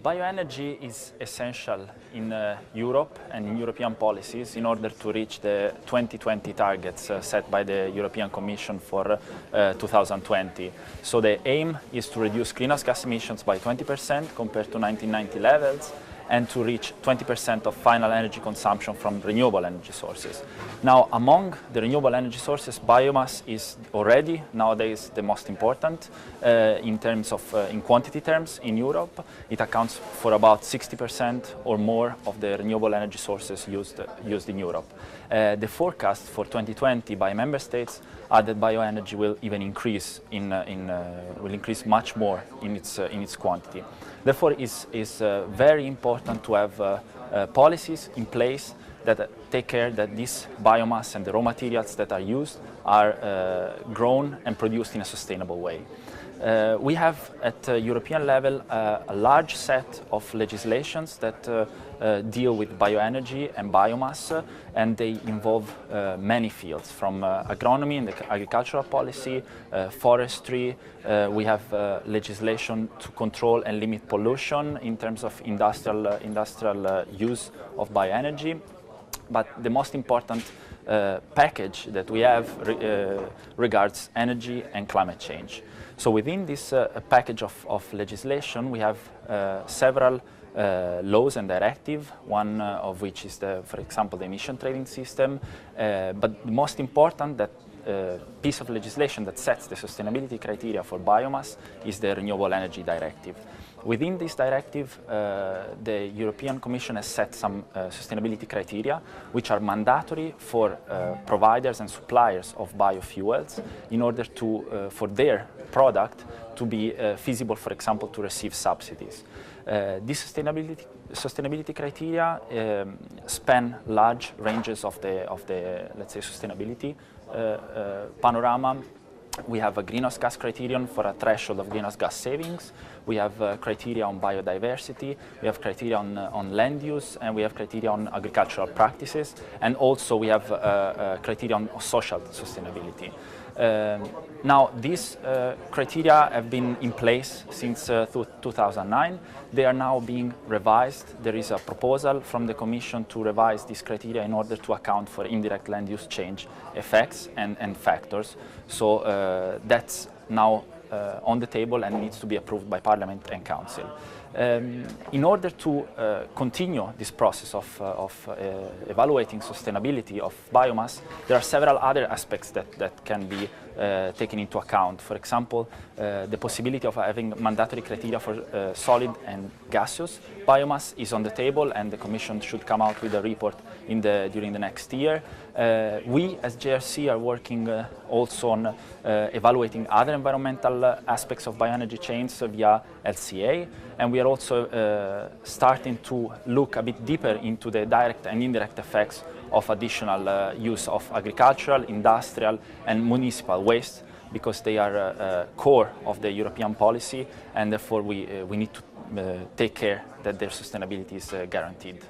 Bioenergy is essential in Europe and in European policies in order to reach the 2020 targets set by the European Commission for 2020. So the aim is to reduce greenhouse gas emissions by 20% compared to 1990 levels, and to reach 20% of final energy consumption from renewable energy sources. Now, among the renewable energy sources, biomass is already nowadays the most important in terms of, in quantity terms in Europe. It accounts for about 60% or more of the renewable energy sources used in Europe. The forecast for 2020 by member states are that bioenergy will even increase will increase much more in its quantity. Therefore, it's very important to have policies in place that take care that this biomass and the raw materials that are used are grown and produced in a sustainable way. We have at European level a large set of legislations that deal with bioenergy and biomass, and they involve many fields, from agronomy and the agricultural policy, forestry. We have legislation to control and limit pollution in terms of industrial use of bioenergy. But the most important package that we have regards energy and climate change. So within this package of legislation, we have several laws and directives, one of which is, for example, the emission trading system. But the most important piece of legislation that sets the sustainability criteria for biomass is the Renewable Energy Directive. Within this directive, the European Commission has set some sustainability criteria which are mandatory for providers and suppliers of biofuels in order to, for their product to be feasible, for example, to receive subsidies. These sustainability criteria span large ranges of the let's say, sustainability panorama. We have a greenhouse gas criterion for a threshold of greenhouse gas savings. We have criteria on biodiversity. We have criteria on land use, and we have criteria on agricultural practices. And also we have criteria on social sustainability. Now, these criteria have been in place since 2009. They are now being revised. There is a proposal from the Commission to revise these criteria in order to account for indirect land use change effects and factors. So that's now on the table and needs to be approved by Parliament and Council. In order to continue this process of evaluating sustainability of biomass, there are several other aspects that can be taken into account. For example, the possibility of having mandatory criteria for solid and gaseous biomass is on the table, and the Commission should come out with a report during the next year. We, as JRC, are working also on evaluating other environmental aspects of bioenergy chains via LCA, and we are also starting to look a bit deeper into the direct and indirect effects of additional use of agricultural, industrial and municipal waste, because they are core of the European policy, and therefore we need to take care that their sustainability is guaranteed.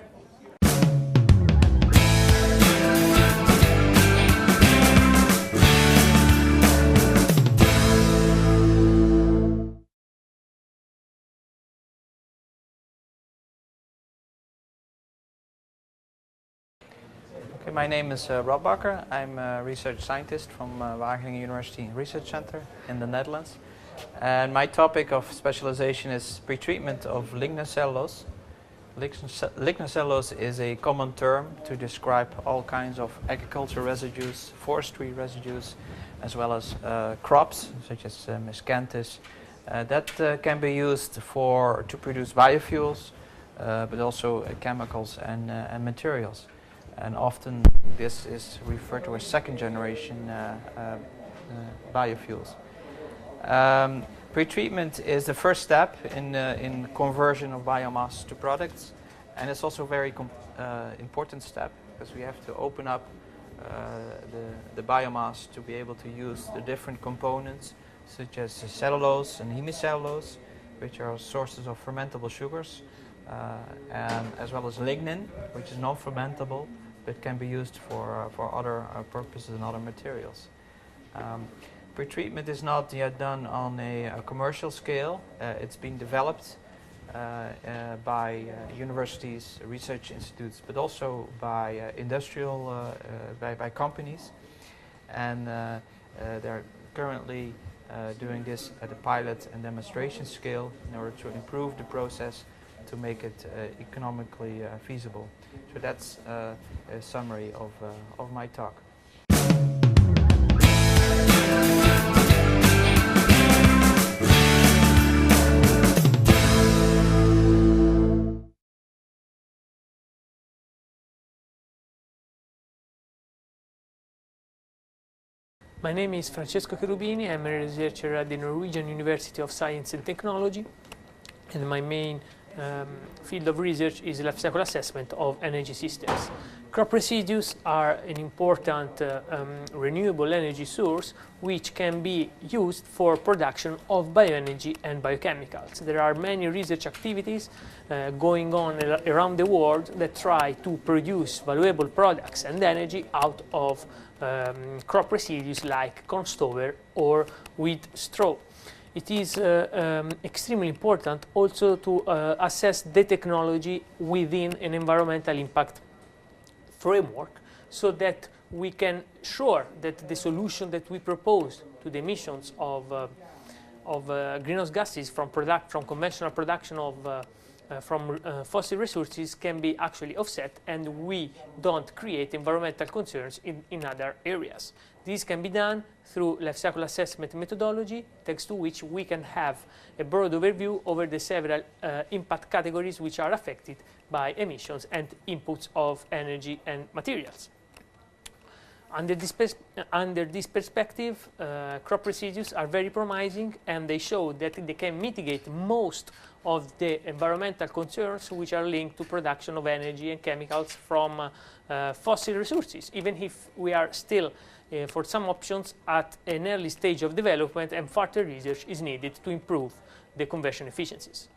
Okay, my name is Rob Bakker. I'm a research scientist from Wageningen University Research Center in the Netherlands. And my topic of specialization is pretreatment of lignocellulose. Lignocellulose is a common term to describe all kinds of agricultural residues, forestry residues, as well as crops such as miscanthus that can be used to produce biofuels, but also chemicals and materials. And often this is referred to as second generation biofuels. Pretreatment is the first step in conversion of biomass to products, and it's also a very important step, because we have to open up the biomass to be able to use the different components such as cellulose and hemicellulose, which are sources of fermentable sugars, and as well as lignin, which is non-fermentable but can be used for other purposes and other materials. Pretreatment is not yet done on a commercial scale. It's being developed by universities, research institutes, but also by by companies. And they're currently doing this at a pilot and demonstration scale in order to improve the process to make it economically feasible. So that's a summary of my talk. My name is Francesco Cherubini. I'm a researcher at the Norwegian University of Science and Technology, and my main field of research is life cycle assessment of energy systems. Crop residues are an important renewable energy source which can be used for production of bioenergy and biochemicals. There are many research activities going on around the world that try to produce valuable products and energy out of crop residues like corn stover or wheat straw. It is extremely important also to assess the technology within an environmental impact framework, so that we can ensure that the solution that we propose to the emissions of greenhouse gases from conventional production of from fossil resources can be actually offset, and we don't create environmental concerns in other areas. This can be done through life cycle assessment methodology, thanks to which we can have a broad overview over the several impact categories which are affected by emissions and inputs of energy and materials. Under this perspective, crop residues are very promising, and they show that they can mitigate most of the environmental concerns which are linked to production of energy and chemicals from fossil resources, even if we are still, for some options, at an early stage of development and further research is needed to improve the conversion efficiencies.